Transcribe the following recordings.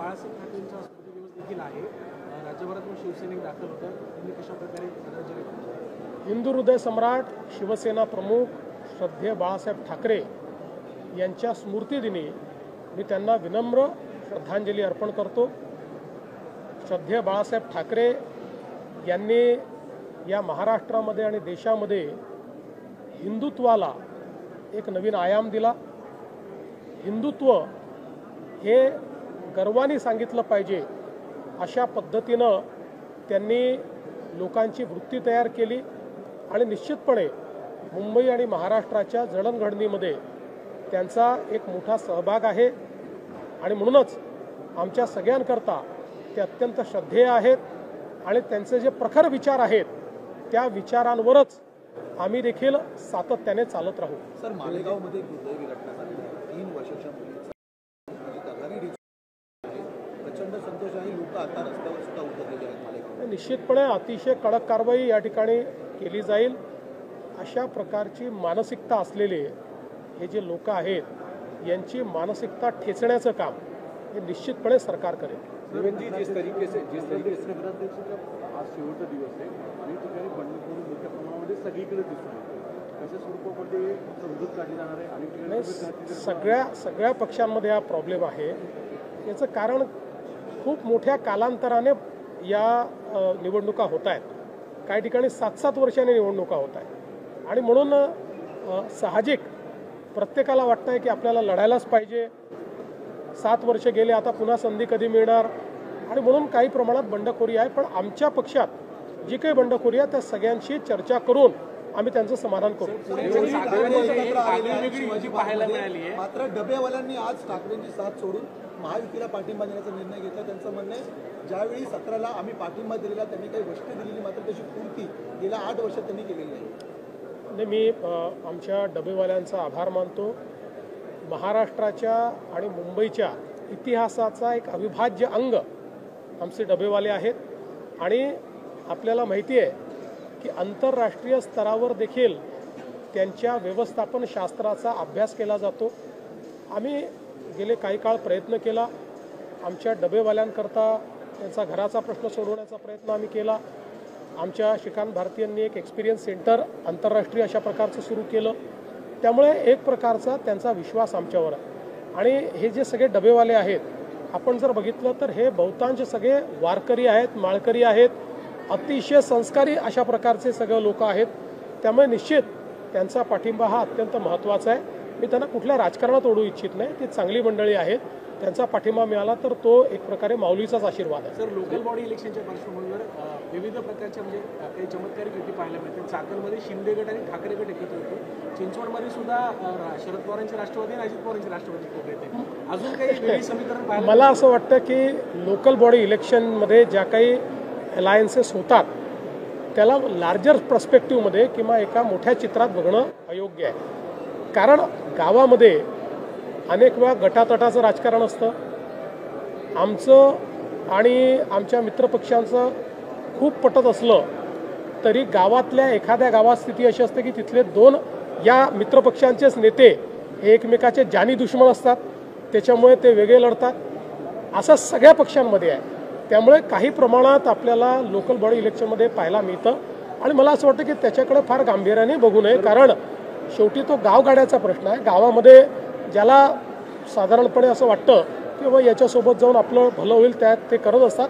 बाळासाहेब ठाकरेंचा स्मृतिदिवस देखील आहे. राज्यभरातून शिवसैनिक दाखल होतात. तुम्ही कशा प्रकारे आदरांजली वाहता? हिंदू हृदय सम्राट शिवसेना प्रमुख श्रद्धेय बाळासाहेब ठाकरे यांच्या स्मृतिदिनी मी त्यांना विनम्र श्रद्धांजली अर्पण करतो. श्रद्धेय बाळासाहेब ठाकरे यांनी या महाराष्ट्रामध्ये आणि देशामध्ये हिंदुत्वाला एक नवीन आयाम दिला. हिंदुत्व हे गर्वाने सांगितलं पाहिजे अशा पद्धतीनं त्यांनी लोकांची वृत्ती तयार केली आणि निश्चितपणे मुंबई आणि महाराष्ट्राच्या जडणघडणीमध्ये त्यांचा एक मोठा सहभाग आहे आणि म्हणूनच आमच्या सगळ्यांकरता ते अत्यंत श्रद्धेय आहेत आणि त्यांचे जे प्रखर विचार आहेत त्या विचारांवरच आम्ही देखील सातत्याने चालत राहू. सर, मालेगावमध्ये दुर्दैवी घटना झाली. 3 वर्षाच्या मुलीचा प्रचंड संतोष आहे. लोक आता रस्त्यावर सुद्धा उतरलेले आहेत मालेगाव. निश्चितपणे अतिशय कडक कारवाई या ठिकाणी केली जाईल. अशा प्रकारची मानसिकता असलेले हे जे लोक आहेत यांची मानसिकता ठेचण्याचं काम हे निश्चितपणे सरकार करेल. जिस तरीके से आज शेवटचा दिवस आहे आणि ठिकाणी बंडखोरी मोठ्या प्रमाणामध्ये सगळीकडे दिसून येते. कशा स्वरूपामध्ये समजूत काढली जाणार आहे आणि सगळ्या पक्षांमध्ये हा प्रॉब्लेम आहे. याचं कारण खूप मोठ्या कालांतराने या निवडणुका होत आहेत. काही ठिकाणी 7-7 वर्षांनी निवडणुका होत आहेत आणि म्हणून साहजिक प्रत्येकाला वाटतं आहे की आपल्याला लढायलाच पाहिजे. 7 वर्ष गेले, आता पुन्हा संधी कधी मिळणार आणि म्हणून काही प्रमाणात बंडखोरी आहे. पण आमच्या पक्षात जी काही बंडखोरी आहे त्या सगळ्यांशी चर्चा करून आम्ही त्यांचं समाधान करू. पाहायला मिळाली. मात्र डबेवाल्यांनी आज ठाकरेंची साथ सोडून महायुतीला पाठिंबा देण्याचा निर्णय घेतला. त्यांचं म्हणणं आहे ज्यावेळी 17ला आम्ही पाठिंबा दिलेला त्यांनी काही गोष्टी दिलेली मात्र त्याची पूर्ती गेल्या 8 वर्षात त्यांनी केलेली नाही. मी आमच्या डबेवाल्यांचा आभार मानतो. महाराष्ट्राच्या आणि मुंबईच्या इतिहासाचा एक अविभाज्य अंग आमचे डबेवाले आहेत आणि आपल्याला माहिती आहे की आंतरराष्ट्रीय स्तरावर देखील त्यांच्या व्यवस्थापन शास्त्राचा अभ्यास केला जातो. आम्ही गेले काही काळ प्रयत्न केला. आमच्या डबेवाल्यांकरता त्यांचा घराचा प्रश्न सोडवण्याचा प्रयत्न आम्ही केला. आमच्या श्रीकांत भारतीयांनी एक एक्सपिरियन्स सेंटर आंतरराष्ट्रीय अशा प्रकारचं सुरू केलं. त्यामुळे एक प्रकारचा त्यांचा विश्वास आमच्यावर आहे. आणि हे जे सगळे डबेवाले आहेत आपण जर बघितलं तर हे बहुतांश सगळे वारकरी आहेत, माळकरी आहेत, अतिशय संस्कारी अशा प्रकारचे सगळे लोक आहेत. त्यामुळे निश्चित त्यांचा पाठिंबा हा अत्यंत महत्त्वाचा आहे. मी त्यांना कुठल्या राजकारणात ओढू इच्छित नाही. ती चांगली मंडळी आहेत. त्यांचा पाठिंबा मिळाला तर तो एक प्रकारे माऊलीचाच आशीर्वाद आहे. सर, लोकल बॉडी इलेक्शनच्या पार्श्वभूमीवर विविध प्रकारच्या म्हणजे काही चमत्कारिक युती पाहायला मिळते. चाकणमध्ये शिंदे गट आणि ठाकरे गट एकत्र होते. चिंचवडमध्ये सुद्धा शरद पवारांचे राष्ट्रवादी आणि अजित पवारांचे राष्ट्रवादी एकत्र येते. अजून काही वेगळी समीकरण पाहायला मला असं वाटतं की लोकल बॉडी इलेक्शनमध्ये ज्या काही अलायन्सेस होतात त्याला लार्जर पर्स्पेक्टिव्हमध्ये किंवा एका मोठ्या चित्रात बघणं अयोग्य आहे. कारण गावामध्ये अनेक वेळा गटातटाचं राजकारण असतं. आमचं आणि आमच्या मित्रपक्षांचं खूप पटत असलं तरी गावातल्या एखाद्या गावात स्थिती अशी असते की तिथले 2 या मित्रपक्षांचेच नेते हे एकमेकाचे जानी दुश्मन असतात. त्याच्यामुळे ते वेगळे लढतात. असं सगळ्या पक्षांमध्ये आहे. त्यामुळे काही प्रमाणात आपल्याला लोकल बॉडी इलेक्शनमध्ये पाहायला मिळतं आणि मला असं वाटतं की त्याच्याकडे फार गांभीर्याने बघू नये. कारण शेवटी तो गावगाड्याचा प्रश्न आहे. गावामध्ये ज्याला साधारणपणे असं वाटतं की बाबा याच्यासोबत जाऊन आपलं भलं होईल त्यात ते करत असतात.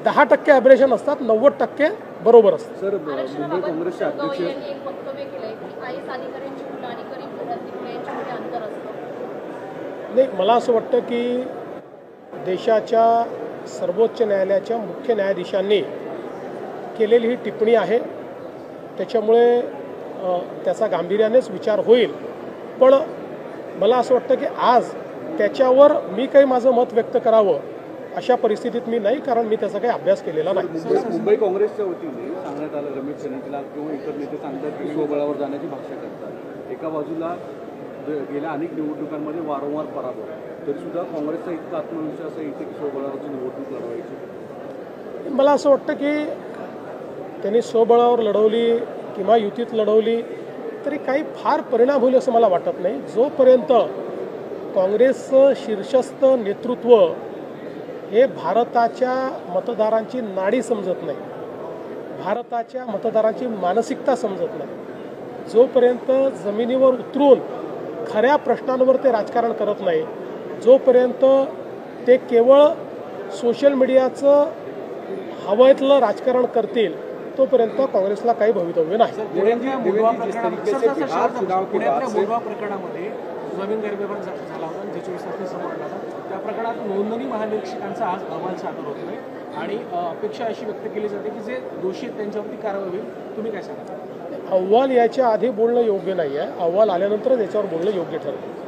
10% ॲब्रेशन असतात, 90% बरोबर असतात. सर, मुंबई काँग्रेसचे अध्यक्ष नाही, मला असं वाटतं की देशाच्या सर्वोच्च न्यायालयाच्या मुख्य न्यायाधीशांनी केलेली ही टिप्पणी आहे. त्याच्यामुळे त्याचा गांभीर्यानेच विचार होईल. पण मला असं वाटतं की आज त्याच्यावर मी काही माझं मत व्यक्त करावं अशा परिस्थितीत मी नाही. कारण मी त्याचा काही अभ्यास केलेला नाही. मुंबई काँग्रेसच्या वतीने सांगण्यात आलं रमेश चन्नीला किंवा इतर नेते सांगतात की स्वबळावर जाण्याची भाषा करतात. एका बाजूला गेल्या अनेक निवडणुकांमध्ये वारंवार पराभव तरी सुद्धा काँग्रेसचा इतका आत्मविश्वास आहे की स्वबळावरची निवडणूक लढवायची. मला असं वाटतं की त्यांनी स्वबळावर लढवली किंवा युतीत लढवली तरी काही फार परिणाम होईल असं मला वाटत नाही. जोपर्यंत काँग्रेसचं शीर्षस्थ नेतृत्व हे भारताच्या मतदारांची नाडी समजत नाही, भारताच्या मतदारांची मानसिकता समजत नाही। जोपर्यंत जमिनीवर उतरून खऱ्या प्रश्नांवर ते राजकारण करत नाही, जोपर्यंत ते केवळ सोशल मीडियाचं हवयातलं राजकारण करतील, तोपर्यंत काँग्रेसला काही भवितव्य नाही। पुण्यातल्या मोडवा प्रकरणामध्ये जमीन गैरव्यवहार झाला होता, जे 24 तासांनी समोर आला होता। त्या प्रकरणात नोंदणी महानिरीक्षकांचा आज अहवाल सादर होत नाही आणि अपेक्षा अशी व्यक्त केली जाते की जे दोषी आहेत त्यांच्यावरती कारवाई होईल। तुम्ही काय सांगा? अहवाल याच्या आधी बोलणं योग्य नाही आहे, अहवाल आल्यानंतरच याच्यावर बोलणं योग्य ठरेल।